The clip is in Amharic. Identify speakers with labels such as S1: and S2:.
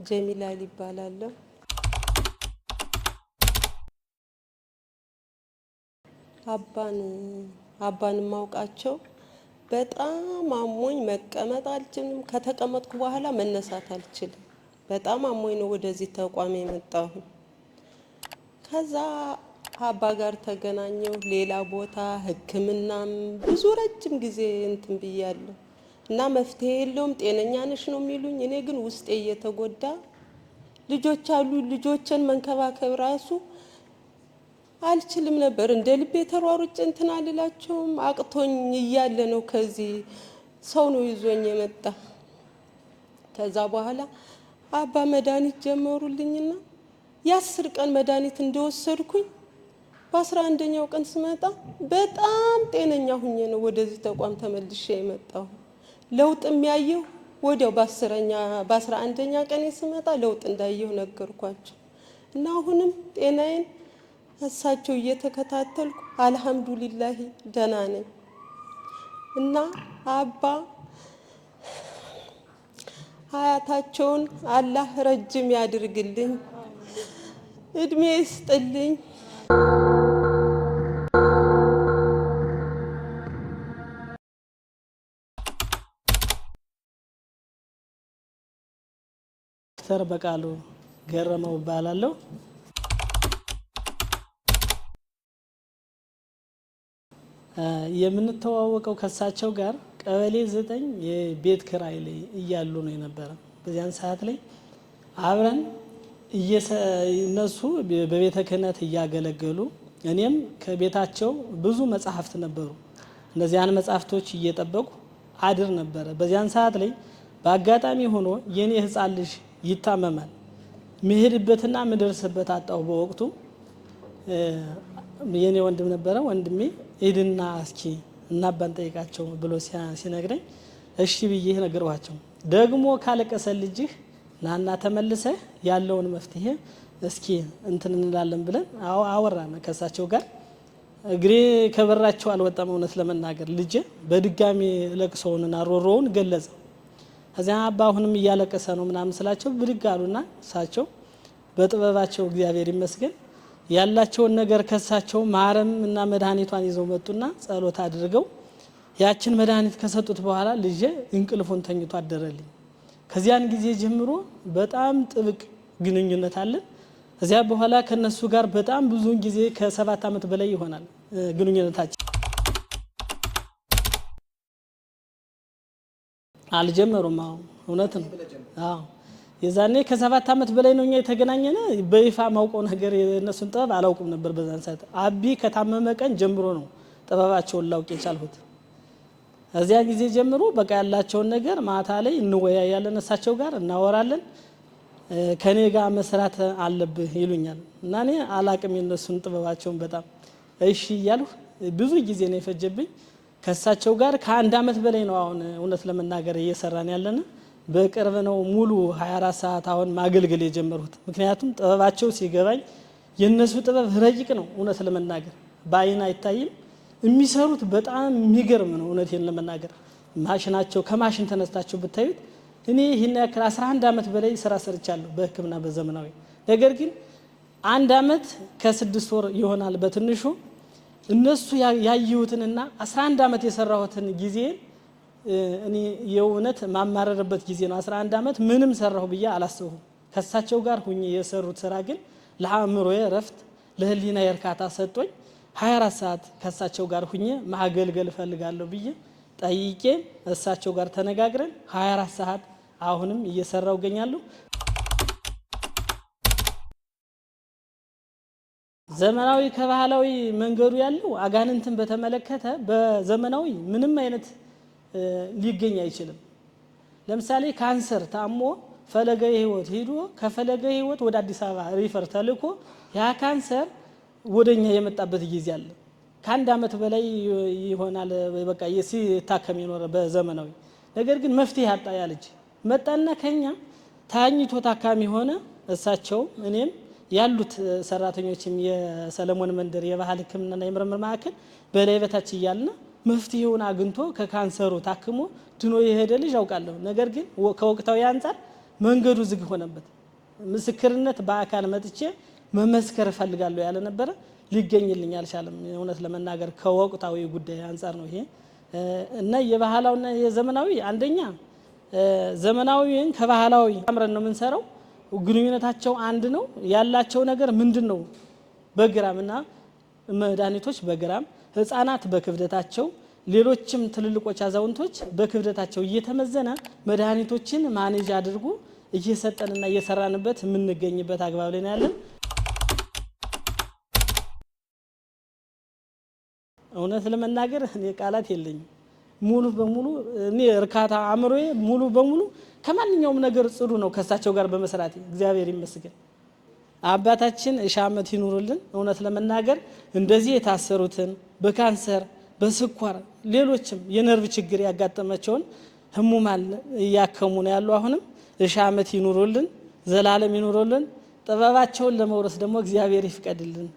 S1: ጀሚላ ይባላል። አባን ማውቃቸው በጣም አሞኝ መቀመጥ አልችልም። ከተቀመጥኩ በኋላ መነሳት አልችልም። በጣም አሞኝ ነው ወደዚህ ተቋም የመጣሁ። ከዛ አባ ጋር ተገናኘው። ሌላ ቦታ ሕክምናም ብዙ ረጅም ጊዜ እንትን ብያለሁ እና መፍትሄ የለውም ጤነኛ ነሽ ነው የሚሉኝ። እኔ ግን ውስጤ እየተጎዳ ልጆች አሉ ልጆችን መንከባከብ ራሱ አልችልም ነበር። እንደ ልቤ ተሯሩጬ እንትን አልላቸውም አቅቶኝ እያለ ነው ከዚህ ሰው ነው ይዞኝ የመጣ። ከዛ በኋላ አባ መድኃኒት ጀመሩልኝና የ10 ቀን መድኃኒት እንደወሰድኩኝ በ11ኛው ቀን ስመጣ በጣም ጤነኛ ሁኜ ነው ወደዚህ ተቋም ተመልሼ የመጣሁ። ለውጥ የሚያየው ወዲያው በ11ኛ ቀን ስመጣ ለውጥ እንዳየሁ ነገርኳቸው እና አሁንም ጤናዬን እሳቸው እየተከታተልኩ አልሐምዱሊላህ ደህና ነኝ። እና አባ ሀያታቸውን አላህ ረጅም ያድርግልኝ፣ እድሜ ይስጥልኝ።
S2: ዶክተር በቃሉ ገረመው እባላለሁ። የምንተዋወቀው ከሳቸው ጋር ቀበሌ 9 የቤት ክራይ ላይ እያሉ ነው የነበረ። በዚያን ሰዓት ላይ አብረን እነሱ በቤተ ክህነት እያገለገሉ እኔም ከቤታቸው ብዙ መጽሐፍት ነበሩ። እነዚያን መጽሐፍቶች እየጠበቁ አድር ነበረ። በዚያን ሰዓት ላይ በአጋጣሚ ሆኖ የኔ ህፃን ልጅ ይታመማል። ምሄድበትና ምደርስበት አጣው። በወቅቱ የኔ ወንድም ነበረ። ወንድሜ ሄድና እስኪ እናባን ጠይቃቸው ብሎ ሲነግረኝ እሺ ብዬ ነገርኳቸው። ደግሞ ካለቀሰ ልጅህ ናና ተመልሰህ ያለውን መፍትሄ እስኪ እንትን እንላለን ብለን አወራን ከሳቸው ጋር። እግሬ ከበራቸው አልወጣም። እውነት ለመናገር ልጄ በድጋሚ ለቅሶውንና ሮሮውን ገለጸ። ከዚያ አባ አሁንም እያለቀሰ ነው ምናምን ስላቸው ብድግ አሉና እሳቸው በጥበባቸው እግዚአብሔር ይመስገን ያላቸውን ነገር ከሳቸው ማረም እና መድኃኒቷን ይዘው መጡና ጸሎት አድርገው ያችን መድኃኒት ከሰጡት በኋላ ልጄ እንቅልፉን ተኝቶ አደረልኝ። ከዚያን ጊዜ ጀምሮ በጣም ጥብቅ ግንኙነት አለን። ከዚያ በኋላ ከነሱ ጋር በጣም ብዙ ጊዜ ከ7 ዓመት በላይ ይሆናል ግንኙነታችን። አልጀመሩም። እውነት ነው። የዛኔ ከ7 ዓመት በላይ ነው እኛ የተገናኘነ። በይፋ ማውቀው ነገር የነሱን ጥበብ አላውቅም ነበር በዛን ሰዓት። አቢ ከታመመ ቀን ጀምሮ ነው ጥበባቸውን ላውቅ የቻልሁት። እዚያ ጊዜ ጀምሮ በቃ ያላቸውን ነገር ማታ ላይ እንወያያለን፣ እሳቸው ጋር እናወራለን። ከኔ ጋር መስራት አለብህ ይሉኛል እና እኔ አላቅም የነሱን ጥበባቸውን በጣም እሺ እያልሁ ብዙ ጊዜ ነው የፈጀብኝ። ከእሳቸው ጋር ከ1 ዓመት በላይ ነው አሁን እውነት ለመናገር እየሰራን ያለን። በቅርብ ነው ሙሉ 24 ሰዓት አሁን ማገልገል የጀመርሁት። ምክንያቱም ጥበባቸው ሲገባኝ የነሱ ጥበብ ረቂቅ ነው። እውነት ለመናገር በአይን አይታይም። የሚሰሩት በጣም የሚገርም ነው። እውነቴን ለመናገር ማሽናቸው ከማሽን ተነስታቸው ብታዩት እኔ ይሄን ያክል 11 ዓመት በላይ ስራ ሰርቻለሁ በሕክምና በዘመናዊ። ነገር ግን 1 ዓመት ከ6 ወር ይሆናል በትንሹ እነሱ ያዩትንና 11 ዓመት የሰራሁትን ጊዜ እኔ የእውነት ማማረርበት ጊዜ ነው። 11 ዓመት ምንም ሰራሁ ብዬ አላስብሁም። ከሳቸው ጋር ሁኜ የሰሩት ስራ ግን ለአእምሮዬ ረፍት ለህሊና እርካታ ሰጥቶኝ 24 ሰዓት ከሳቸው ጋር ሁኜ ማገልገል ፈልጋለሁ ብዬ ጠይቄ እሳቸው ጋር ተነጋግረን 24 ሰዓት አሁንም እየሰራው ገኛለሁ። ዘመናዊ ከባህላዊ መንገዱ ያለው አጋንንትን በተመለከተ በዘመናዊ ምንም አይነት ሊገኝ አይችልም። ለምሳሌ ካንሰር ታሞ ፈለገ ህይወት ሄዶ ከፈለገ ህይወት ወደ አዲስ አበባ ሪፈር ተልኮ ያ ካንሰር ወደኛ የመጣበት ጊዜ አለ። ከ1 ዓመት በላይ ይሆናል በቃ ሲታከም የኖረ በዘመናዊ። ነገር ግን መፍትሄ አጣ ያለች መጣና ከኛ ታኝቶ ታካሚ ሆነ። እሳቸው እኔም ያሉት ሰራተኞችም የሰለሞን መንደር የባህል ህክምናና የምርምር ማዕከል በላይ በታች እያልና መፍትሄውን አግኝቶ ከካንሰሩ ታክሞ ድኖ የሄደ ልጅ አውቃለሁ። ነገር ግን ከወቅታዊ አንፃር መንገዱ ዝግ ሆነበት። ምስክርነት በአካል መጥቼ መመስከር እፈልጋለሁ ያለ ነበር ሊገኝልኝ አልቻለም። እውነት ለመናገር ከወቅታዊ ጉዳይ አንፃር ነው ይሄ እና የባህላውና የዘመናዊ አንደኛ ዘመናዊን ከባህላዊ አምረን ነው የምንሰራው። ግንኙነታቸው አንድ ነው። ያላቸው ነገር ምንድነው? በግራምና መድኃኒቶች በግራም ህፃናት በክብደታቸው ሌሎችም ትልልቆች አዛውንቶች በክብደታቸው እየተመዘነ መድኃኒቶችን ማኔጅ አድርጎ እየሰጠንና እየሰራንበት የምንገኝበት አግባብ ላይ ነው ያለን። እውነት ለመናገር እኔ ቃላት የለኝም። ሙሉ በሙሉ እኔ እርካታ አእምሮዬ ሙሉ በሙሉ ከማንኛውም ነገር ጽዱ ነው ከሳቸው ጋር በመስራት እግዚአብሔር ይመስገን። አባታችን ሺህ ዓመት ይኑሩልን። እውነት ለመናገር እንደዚህ የታሰሩትን በካንሰር በስኳር ሌሎችም የነርቭ ችግር ያጋጠማቸውን ህሙማን እያከሙ ነው ያሉ። አሁንም ሺህ ዓመት ይኑሩልን፣ ዘላለም ይኑሩልን። ጥበባቸውን ለመውረስ ደግሞ እግዚአብሔር ይፍቀድልን።